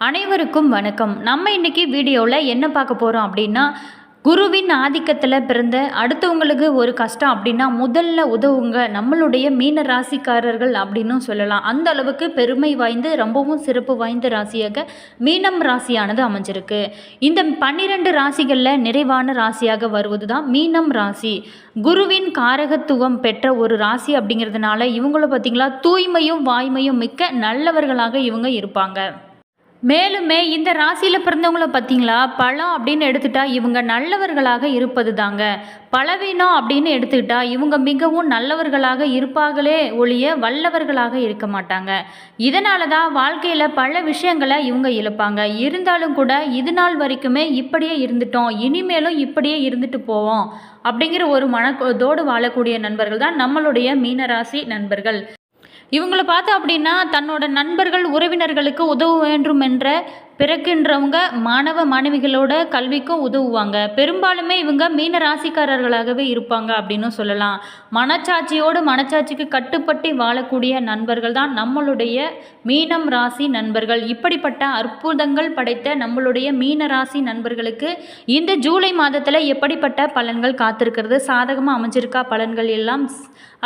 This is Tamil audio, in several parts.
அனைவருக்கும் வணக்கம். நம்ம இன்னைக்கு வீடியோவில் என்ன பார்க்க போகிறோம் அப்படின்னா, குருவின் ஆதிக்கத்தில் பிறந்த அடுத்தவங்களுக்கு ஒரு கஷ்டம் அப்படின்னா முதல்ல உதவுங்க நம்மளுடைய மீன ராசிக்காரர்கள் அப்படின்னும் சொல்லலாம். அந்த அளவுக்கு பெருமை வாய்ந்து ரொம்பவும் சிறப்பு வாய்ந்த ராசியாக மீனம் ராசியானது அமைஞ்சிருக்கு. இந்த 12 ராசிகளில் நிறைவான ராசியாக வருவது தான் மீனம் ராசி. குருவின் காரகத்துவம் பெற்ற ஒரு ராசி அப்படிங்கிறதுனால இவங்கள பார்த்திங்களா தூய்மையும் வாய்மையும் மிக்க நல்லவர்களாக இவங்க இருப்பாங்க. மேலுமே இந்த ராசியில் பிறந்தவங்கள பார்த்தீங்களா, பழம் அப்படின்னு எடுத்துட்டா இவங்க நல்லவர்களாக இருப்பது தாங்க. பலவீனம் அப்படின்னு எடுத்துக்கிட்டா இவங்க மிகவும் நல்லவர்களாக இருப்பார்களே ஒழிய வல்லவர்களாக இருக்க மாட்டாங்க. இதனால தான் வாழ்க்கையில் பல விஷயங்களை இவங்க இழப்பாங்க. இருந்தாலும் கூட இது நாள் வரைக்குமே இப்படியே இருந்துட்டோம், இனிமேலும் இப்படியே இருந்துட்டு போவோம் அப்படிங்கிற ஒரு மனதோடு வாழக்கூடிய நண்பர்கள் தான் நம்மளுடைய மீனராசி நண்பர்கள். இவங்களை பார்த்தா அப்படின்னா தன்னோட நண்பர்கள் உறவினர்களுக்கு உதவ வேண்டும் என்ற பிறக்கின்றவங்க மாணவ மாணவிகளோட கல்விக்கும் உதவுவாங்க. பெரும்பாலுமே இவங்க மீன ராசிக்காரர்களாகவே இருப்பாங்க அப்படின்னு சொல்லலாம். மனச்சாட்சிக்கு கட்டுப்பட்டு வாழக்கூடிய நண்பர்கள் தான் நம்மளுடைய மீனம் ராசி நண்பர்கள். இப்படிப்பட்ட அற்புதங்கள் படைத்த நம்மளுடைய மீன ராசி நண்பர்களுக்கு இந்த ஜூலை மாதத்தில் எப்படிப்பட்ட பலன்கள் காத்திருக்கிறது, சாதகமாக அமைஞ்சிருக்கா பலன்கள் எல்லாம்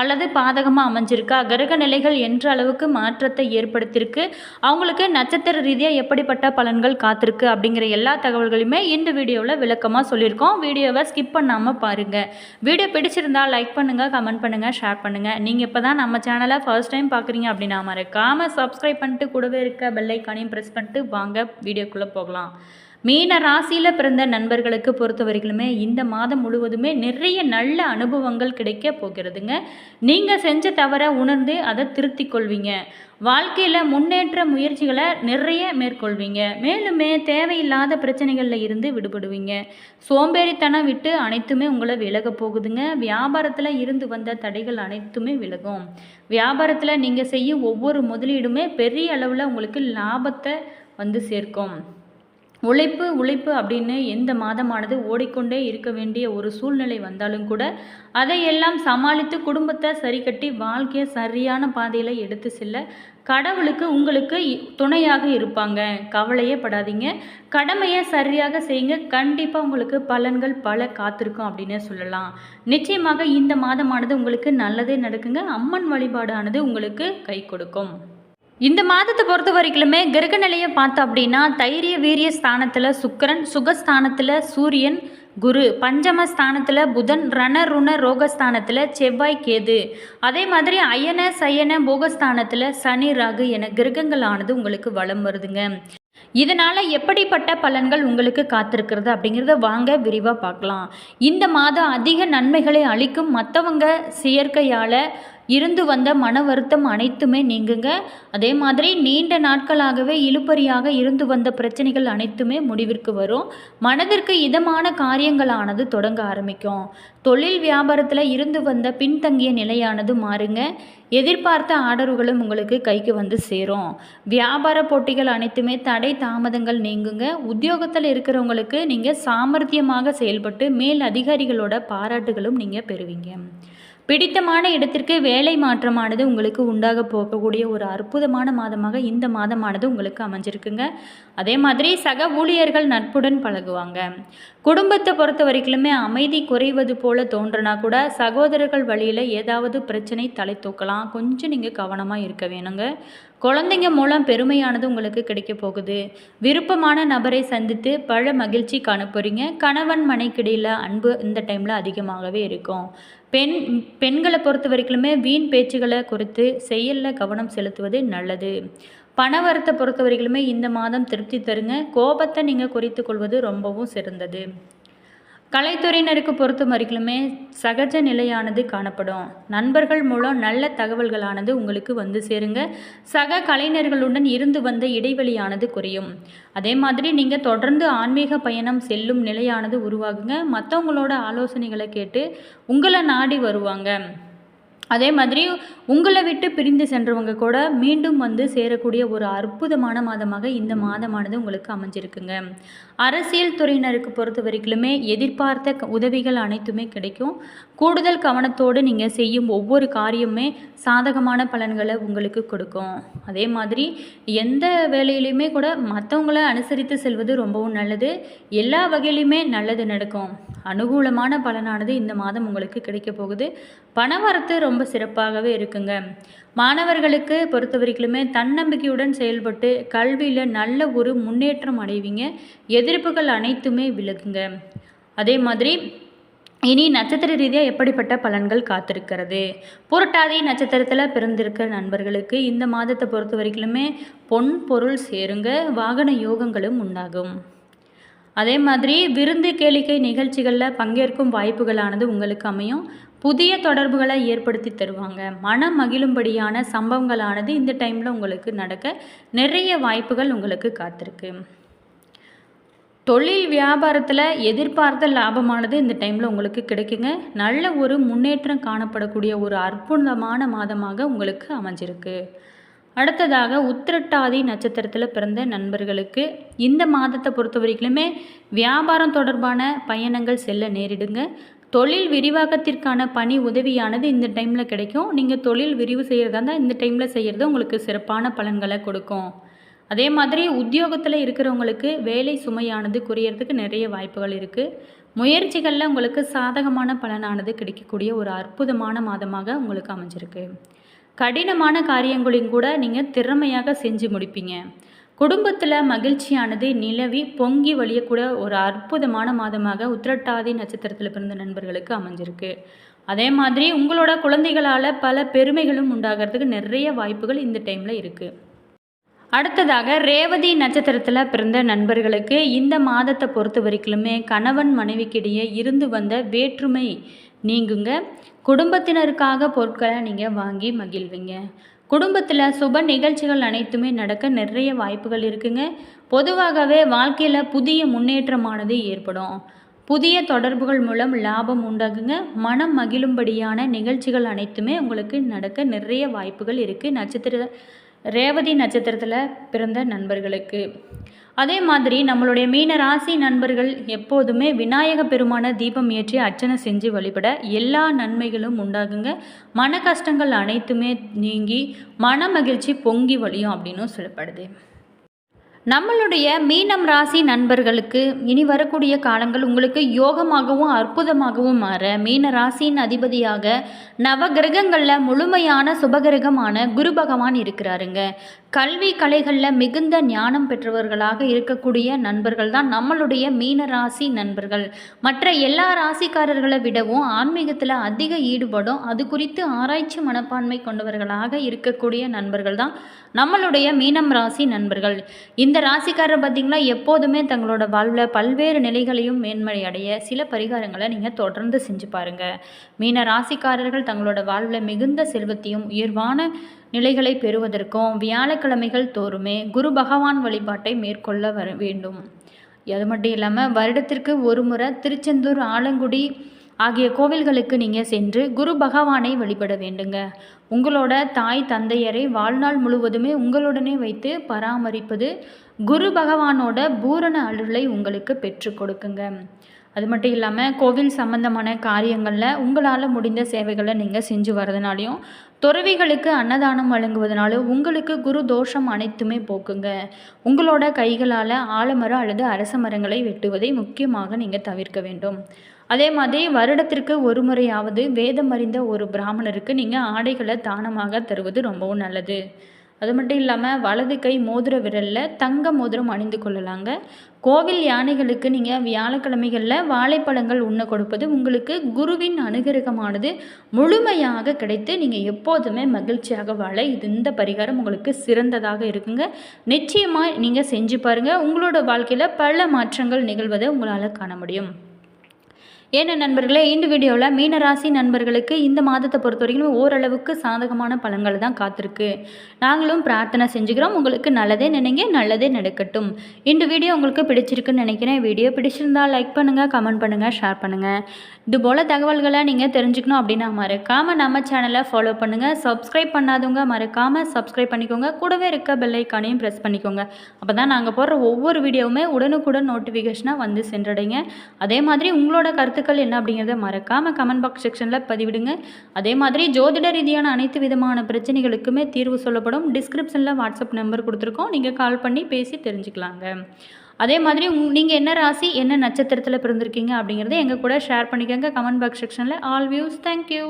அல்லது பாதகமாக அமைஞ்சிருக்கா, கிரக நிலைகள் என்ற அளவுக்கு மாற்றத்தை ஏற்படுத்தியிருக்கு, அவங்களுக்கு நட்சத்திர ரீதியாக எப்படிப்பட்ட பலன்கள் காத்திருக்கு அப்படிங்கிற எல்லா தகவல்களையுமே இந்த வீடியோவில் விளக்கமாக சொல்லியிருக்கோம். வீடியோவை ஸ்கிப் பண்ணாமல் பாருங்கள். வீடியோ பிடிச்சிருந்தால் லைக் பண்ணுங்கள், கமெண்ட் பண்ணுங்கள், ஷேர் பண்ணுங்கள். நீங்கள் இப்போ தான் நம்ம சேனலை ஃபர்ஸ்ட் டைம் பார்க்குறீங்க அப்படின்னா மறக்காமல் சப்ஸ்கிரைப் பண்ணிட்டு கூடவே இருக்க பெல் ஐக்கானையும் ப்ரெஸ் பண்ணிட்டு வாங்க வீடியோக்குள்ளே போகலாம். மீன ராசியில் பிறந்த நண்பர்களுக்கு பொறுத்த வரைக்குமே இந்த மாதம் முழுவதுமே நிறைய நல்ல அனுபவங்கள் கிடைக்க போகிறதுங்க. நீங்கள் செஞ்ச தவறை உணர்ந்து அதை திருத்திக் கொள்வீங்க. வாழ்க்கையில் முன்னேற்ற முயற்சிகளை நிறைய மேற்கொள்வீங்க. மேலுமே தேவையில்லாத பிரச்சனைகளில் இருந்து விடுபடுவீங்க. சோம்பேறித்தனம் விட்டு அனைத்துமே உங்களை விலக போகுதுங்க. வியாபாரத்தில் இருந்து வந்த தடைகள் அனைத்துமே விலகும். வியாபாரத்தில் நீங்கள் செய்யும் ஒவ்வொரு முதலீடுமே பெரிய அளவில் உங்களுக்கு லாபத்தை வந்து சேர்க்கும். உழைப்பு அப்படின்னு எந்த மாதமானது ஓடிக்கொண்டே இருக்க வேண்டிய ஒரு சூழ்நிலை வந்தாலும் கூட அதையெல்லாம் சமாளித்து குடும்பத்தை சரி கட்டி வாழ்க்கையை சரியான பாதையில் எடுத்து செல்ல கடவுளுக்கு உங்களுக்கு துணையாக இருப்பாங்க. கவலையே படாதீங்க, கடமையை சரியாக செய்யுங்க. கண்டிப்பாக உங்களுக்கு பலன்கள் பல காத்திருக்கும் அப்படின்னு சொல்லலாம். நிச்சயமாக இந்த மாதமானது உங்களுக்கு நல்லதே நடக்குங்க. அம்மன் வழிபாடானது உங்களுக்கு கை கொடுக்கும். இந்த மாதத்தை பொறுத்த வரைக்குமே கிரக நிலையை பார்த்தோம் அப்படின்னா தைரிய வீரிய ஸ்தானத்தில் சுக்கிரன், சுகஸ்தானத்தில் சூரியன், குரு, பஞ்சம ஸ்தானத்தில் புதன், ரணருண ரோகஸ்தானத்தில் செவ்வாய், கேது, அதே மாதிரி அயன சயன போகஸ்தானத்தில் சனி, ராகு என கிரகங்களானது உங்களுக்கு வலம் வருதுங்க. இதனால் எப்படிப்பட்ட பலன்கள் உங்களுக்கு காத்திருக்கிறது அப்படிங்கிறத வாங்க விரிவாக பார்க்கலாம். இந்த மாதம் அதிக நன்மைகளை அளிக்கும். மற்றவங்க செயற்கையால் இருந்து வந்த மன வருத்தம் அனைத்துமே நீங்குங்க. அதே மாதிரி நீண்ட நாட்களாகவே இழுபறியாக இருந்து வந்த பிரச்சனைகள் அனைத்துமே முடிவிற்கு வரும். மனதிற்கு இதமான காரியங்களானது தொடங்க ஆரம்பிக்கும். தொழில் வியாபாரத்தில் இருந்து வந்த பின்தங்கிய நிலையானது மாறுங்க. எதிர்பார்த்த ஆர்டர்களும் உங்களுக்கு கைக்கு வந்து சேரும். வியாபார போட்டிகள் அனைத்துமே தடை தாமதங்கள் நீங்குங்க. உத்தியோகத்தில் இருக்கிறவங்களுக்கு நீங்கள் சாமர்த்தியமாக செயல்பட்டு மேல் அதிகாரிகளோட பாராட்டுகளும் நீங்கள் பெறுவீங்க. பிடித்தமான இடத்திற்கு வேலை மாற்றமானது உங்களுக்கு உண்டாக போகக்கூடிய ஒரு அற்புதமான மாதமாக இந்த மாதமானது உங்களுக்கு அமைஞ்சிருக்குங்க. அதே மாதிரி சக ஊழியர்கள் நட்புடன் பழகுவாங்க. குடும்பத்தை பொறுத்த வரைக்குமே அமைதி குறைவது போல தோன்றினா கூட சகோதரர்கள் வழியில் ஏதாவது பிரச்சனை தலை தூக்கலாம். கொஞ்சம் நீங்கள் கவனமாக இருக்க வேணுங்க. குழந்தைங்க மூலம் பெருமையானது உங்களுக்கு கிடைக்க போகுது. விருப்பமான நபரை சந்தித்து பல மகிழ்ச்சி காண போகிறீங்க. கணவன் மனைக்கிடையில் அன்பு இந்த டைமில் அதிகமாகவே இருக்கும். பெண்களை பொறுத்த வரைக்குமே வீண் பேச்சுகளை குறித்து செயலில் கவனம் செலுத்துவது நல்லது. பணவரத்தை பொறுத்த வரைக்குமே இந்த மாதம் திருப்தி தருங்க. கோபத்தை நீங்கள் குறைத்து கொள்வது ரொம்பவும் சிறந்தது. கலைத்துறையினருக்கு பொறுத்த வரைக்குமே சகஜ நிலையானது காணப்படும். நண்பர்கள் மூலம் நல்ல தகவல்களானது உங்களுக்கு வந்து சேருங்க. சக கலைஞர்களுடன் இருந்து வந்த இடைவெளியானது குறையும். அதே மாதிரி நீங்கள் தொடர்ந்து ஆன்மீக பயணம் செல்லும் நிலையானது உருவாகுங்க. மற்றவங்களோட ஆலோசனைகளை கேட்டு உங்களை நாடி வருவாங்க. அதே மாதிரி உங்களை விட்டு பிரிந்து சென்றவங்க கூட மீண்டும் வந்து சேரக்கூடிய ஒரு அற்புதமான மாதமாக இந்த மாதமானது உங்களுக்கு அமைஞ்சிருக்குங்க. அரசியல் துறையினருக்கு பொறுத்த வரைக்குமே எதிர்பார்த்த உதவிகள் அனைத்துமே கிடைக்கும். கூடுதல் கவனத்தோடு நீங்கள் செய்யும் ஒவ்வொரு காரியமுமே சாதகமான பலன்களை உங்களுக்கு கொடுக்கும். அதே மாதிரி எந்த வேலையிலையுமே கூட மற்றவங்கள அனுசரித்து செல்வது ரொம்பவும் நல்லது. எல்லா வகையிலுமே நல்லது நடக்கும். அனுகூலமான பலனானது இந்த மாதம் உங்களுக்கு கிடைக்க போகுது. பணவரத்து ரொம்ப சிறப்பாகவே இருக்குங்க. மாணவர்களுக்கு பொறுத்த வரைக்குமே தன்னம்பிக்கையுடன் செயல்பட்டு கல்வியில் நல்ல ஒரு முன்னேற்றம் அடைவீங்க. எதிர்ப்புகள் அனைத்துமே விலகுங்க. அதே மாதிரி இனி நட்சத்திர ரீதியாக எப்படிப்பட்ட பலன்கள் காத்திருக்கிறது? புரட்டாதி நட்சத்திரத்தில் பிறந்திருக்கிற நண்பர்களுக்கு இந்த மாதத்தை பொறுத்த வரைக்குமே பொன் பொருள் சேருங்க. வாகன யோகங்களும் உண்டாகும். அதே மாதிரி விருந்து கேளிக்கை நிகழ்ச்சிகளில் பங்கேற்கும் வாய்ப்புகளானது உங்களுக்கு அமையும். புதிய தொடர்புகளை ஏற்படுத்தி தருவாங்க. மனம் மகிழும்படியான சம்பவங்களானது இந்த டைமில் உங்களுக்கு நடக்க நிறைய வாய்ப்புகள் உங்களுக்கு காத்திருக்கு. தொழில் வியாபாரத்தில் எதிர்பார்த்த லாபமானது இந்த டைமில் உங்களுக்கு கிடைக்குங்க. நல்ல ஒரு முன்னேற்றம் காணப்படக்கூடிய ஒரு அற்புதமான மாதமாக உங்களுக்கு அமைஞ்சிருக்கு. அடுத்ததாக உத்திரட்டாதி நட்சத்திரத்தில் பிறந்த நண்பர்களுக்கு இந்த மாதத்தை பொறுத்த வரைக்குமே வியாபாரம் தொடர்பான பயணங்கள் செல்ல நேரிடுங்க. தொழில் விரிவாக்கத்திற்கான பணி உதவியானது இந்த டைமில் கிடைக்கும். நீங்கள் தொழில் விரிவு செய்கிறதா இருந்தால் இந்த டைமில் செய்கிறது உங்களுக்கு சிறப்பான பலன்களை கொடுக்கும். அதே மாதிரி உத்தியோகத்தில் இருக்கிறவங்களுக்கு வேலை சுமையானது குறையிறதுக்கு நிறைய வாய்ப்புகள் இருக்குது. முயற்சிகளில் உங்களுக்கு சாதகமான பலனானது கிடைக்கக்கூடிய ஒரு அற்புதமான மாதமாக உங்களுக்கு அமைஞ்சிருக்கு. கடினமான காரியங்களையும் கூட நீங்கள் திறமையாக செஞ்சு முடிப்பீங்க. குடும்பத்தில் மகிழ்ச்சியானது நிலவி பொங்கி வழியக்கூட ஒரு அற்புதமான மாதமாக உத்திரட்டாதி நட்சத்திரத்தில் பிறந்த நண்பர்களுக்கு அமைஞ்சிருக்கு. அதே மாதிரி உங்களோட குழந்தைகளால் பல பெருமைகளும் உண்டாகிறதுக்கு நிறைய வாய்ப்புகள் இந்த டைமில் இருக்குது. அடுத்ததாக ரேவதி நட்சத்திரத்தில் பிறந்த நண்பர்களுக்கு இந்த மாதத்தை பொறுத்த வரைக்குமே கணவன் மனைவிக்கிடையே இருந்து வந்த வேற்றுமை நீங்குங்க. குடும்பத்தினருக்காக பொருட்களை நீங்கள் வாங்கி மகிழ்வீங்க. குடும்பத்தில் சுப நிகழ்ச்சிகள் அனைத்துமே நடக்க நிறைய வாய்ப்புகள் இருக்குங்க. பொதுவாகவே வாழ்க்கையில் புதிய முன்னேற்றமானது ஏற்படும். புதிய தொடர்புகள் மூலம் லாபம் உண்டாகுங்க. மனம் மகிழும்படியான நிகழ்ச்சிகள் அனைத்துமே உங்களுக்கு நடக்க நிறைய வாய்ப்புகள் இருக்குது ரேவதி நட்சத்திரத்தில் பிறந்த நண்பர்களுக்கு. அதே மாதிரி நம்மளுடைய மீன ராசி நண்பர்கள் எப்போதுமே விநாயக பெருமான தீபம் ஏற்றி அர்ச்சனை செஞ்சு வழிபட எல்லா நன்மைகளும் உண்டாகுங்க. மன கஷ்டங்கள் அனைத்துமே நீங்கி மன மகிழ்ச்சி பொங்கி வழியும் அப்படின்னும் சொல்லப்படுது. நம்மளுடைய மீனம் ராசி நண்பர்களுக்கு இனி வரக்கூடிய காலங்கள் உங்களுக்கு யோகமாகவும் அற்புதமாகவும் மாற மீன ராசியின் அதிபதியாக நவகிரகங்களில் முழுமையான சுபகிரகமான குரு பகவான் இருக்கிறாருங்க. கல்வி கலைகளில் மிகுந்த ஞானம் பெற்றவர்களாக இருக்கக்கூடிய நண்பர்கள் தான் நம்மளுடைய மீன ராசி நண்பர்கள். மற்ற எல்லா ராசிக்காரர்களை விடவும் ஆன்மீகத்தில் அதிக ஈடுபடும் அது குறித்து ஆராய்ச்சி மனப்பான்மை கொண்டவர்களாக இருக்கக்கூடிய நண்பர்கள் தான் நம்மளுடைய மீனம் ராசி நண்பர்கள். இந்த ராசிக்காரர் பார்த்திங்கன்னா எப்போதுமே தங்களோட வாழ்வில் பல்வேறு நிலைகளையும் மேன்மை அடைய சில பரிகாரங்களை நீங்கள் தொடர்ந்து செஞ்சு பாருங்கள். மீன ராசிக்காரர்கள் தங்களோட வாழ்வில் மிகுந்த செல்வத்தையும் உயர்வான நிலைகளை பெறுவதற்கும் வியாழக்கிழமைகள் தோறுமே குரு பகவான் வழிபாட்டை மேற்கொள்ள வேண்டும். அது மட்டும் இல்லாமல் வருடத்திற்கு ஒரு முறை திருச்செந்தூர் ஆலங்குடி ஆகிய கோவில்களுக்கு நீங்கள் சென்று குரு பகவானை வழிபட வேண்டுங்க. உங்களோட தாய் தந்தையரை வாழ்நாள் முழுவதுமே உங்களுடனே வைத்து பராமரிப்பது குரு பகவானோட பூரண அருளை உங்களுக்கு பெற்று கொடுக்குங்க. அது மட்டும் இல்லாமல் கோவில் சம்பந்தமான காரியங்களில் உங்களால் முடிந்த சேவைகளை நீங்கள் செஞ்சு வரதுனாலையும் துறவிகளுக்கு அன்னதானம் வழங்குவதனாலும் உங்களுக்கு குரு தோஷம் அனைத்துமே போக்குங்க. உங்களோட கைகளால் ஆலமரம் அல்லது அரச மரங்களை வெட்டுவதை முக்கியமாக நீங்கள் தவிர்க்க வேண்டும். அதே மாதிரி வருடத்திற்கு ஒரு முறையாவது வேதம் அறிந்த ஒரு பிராமணருக்கு நீங்கள் ஆடைகளை தானமாக தருவது ரொம்பவும் நல்லது. அது மட்டும் இல்லாமல் வலது கை மோதிர விரலில் தங்க மோதிரம் அணிந்து கொள்ளலாங்க. கோவில் யானைகளுக்கு நீங்கள் வியாழக்கிழமைகளில் வாழைப்பழங்கள் உண்ண கொடுப்பது உங்களுக்கு குருவின் அனுகிரகமானது முழுமையாக கிடைத்து நீங்கள் எப்போதுமே மகிழ்ச்சியாக வாழ இந்த பரிகாரம் உங்களுக்கு சிறந்ததாக இருக்குங்க. நிச்சயமாக நீங்கள் செஞ்சு பாருங்கள். உங்களோட வாழ்க்கையில் பல மாற்றங்கள் நிகழ்வதை உங்களால் காண முடியும். ஏன்னா நண்பர்களே, இந்த வீடியோவில் மீனராசி நண்பர்களுக்கு இந்த மாதத்தை பொறுத்த வரைக்கும் ஓரளவுக்கு சாதகமான பலன்கள் தான் காத்திருக்கு. நாங்களும் பிரார்த்தனை செஞ்சுக்கிறோம். உங்களுக்கு நல்லதே நினைங்க, நல்லதே நடக்கட்டும். இந்த வீடியோ உங்களுக்கு பிடிச்சிருக்குன்னு நினைக்கிறேன். வீடியோ பிடிச்சிருந்தால் லைக் பண்ணுங்கள், கமெண்ட் பண்ணுங்கள், ஷேர் பண்ணுங்கள். இதுபோல் தகவல்களை நீங்கள் தெரிஞ்சுக்கணும் அப்படின்னா மறக்காமல் நம்ம சேனலை ஃபாலோ பண்ணுங்கள். சப்ஸ்கிரைப் பண்ணாதவங்க மறக்காமல் சப்ஸ்கிரைப் பண்ணிக்கோங்க. கூடவே இருக்க பெல் ஐக்கானையும் ப்ரெஸ் பண்ணிக்கோங்க. அப்போ தான் நாங்கள் போடுற ஒவ்வொரு வீடியோவுமே உடனுக்குடன் நோட்டிஃபிகேஷனாக வந்து சென்றடைங்க. அதே மாதிரி உங்களோட கருத்துக்கள் என்ன அப்படிங்கிறத மறக்காமல் கமெண்ட் பாக்ஸ் செக்ஷனில் பதிவிடுங்க. அதே மாதிரி ஜோதிட ரீதியான அனைத்து விதமான பிரச்சனைகளுக்குமே தீர்வு சொல்லப்படும். டிஸ்கிரிப்ஷனில் வாட்ஸ்அப் நம்பர் கொடுத்துருக்கோம். நீங்கள் கால் பண்ணி பேசி தெரிஞ்சுக்கலாங்க. அதே மாதிரி நீங்கள் என்ன ராசி என்ன நட்சத்திரத்தில் பிறந்திருக்கீங்க அப்படிங்கிறத எங்கள் கூட ஷேர் பண்ணிக்கோங்க. கமெண்ட் பாக்ஸ் செக்ஷனில். All views. தேங்க்யூ.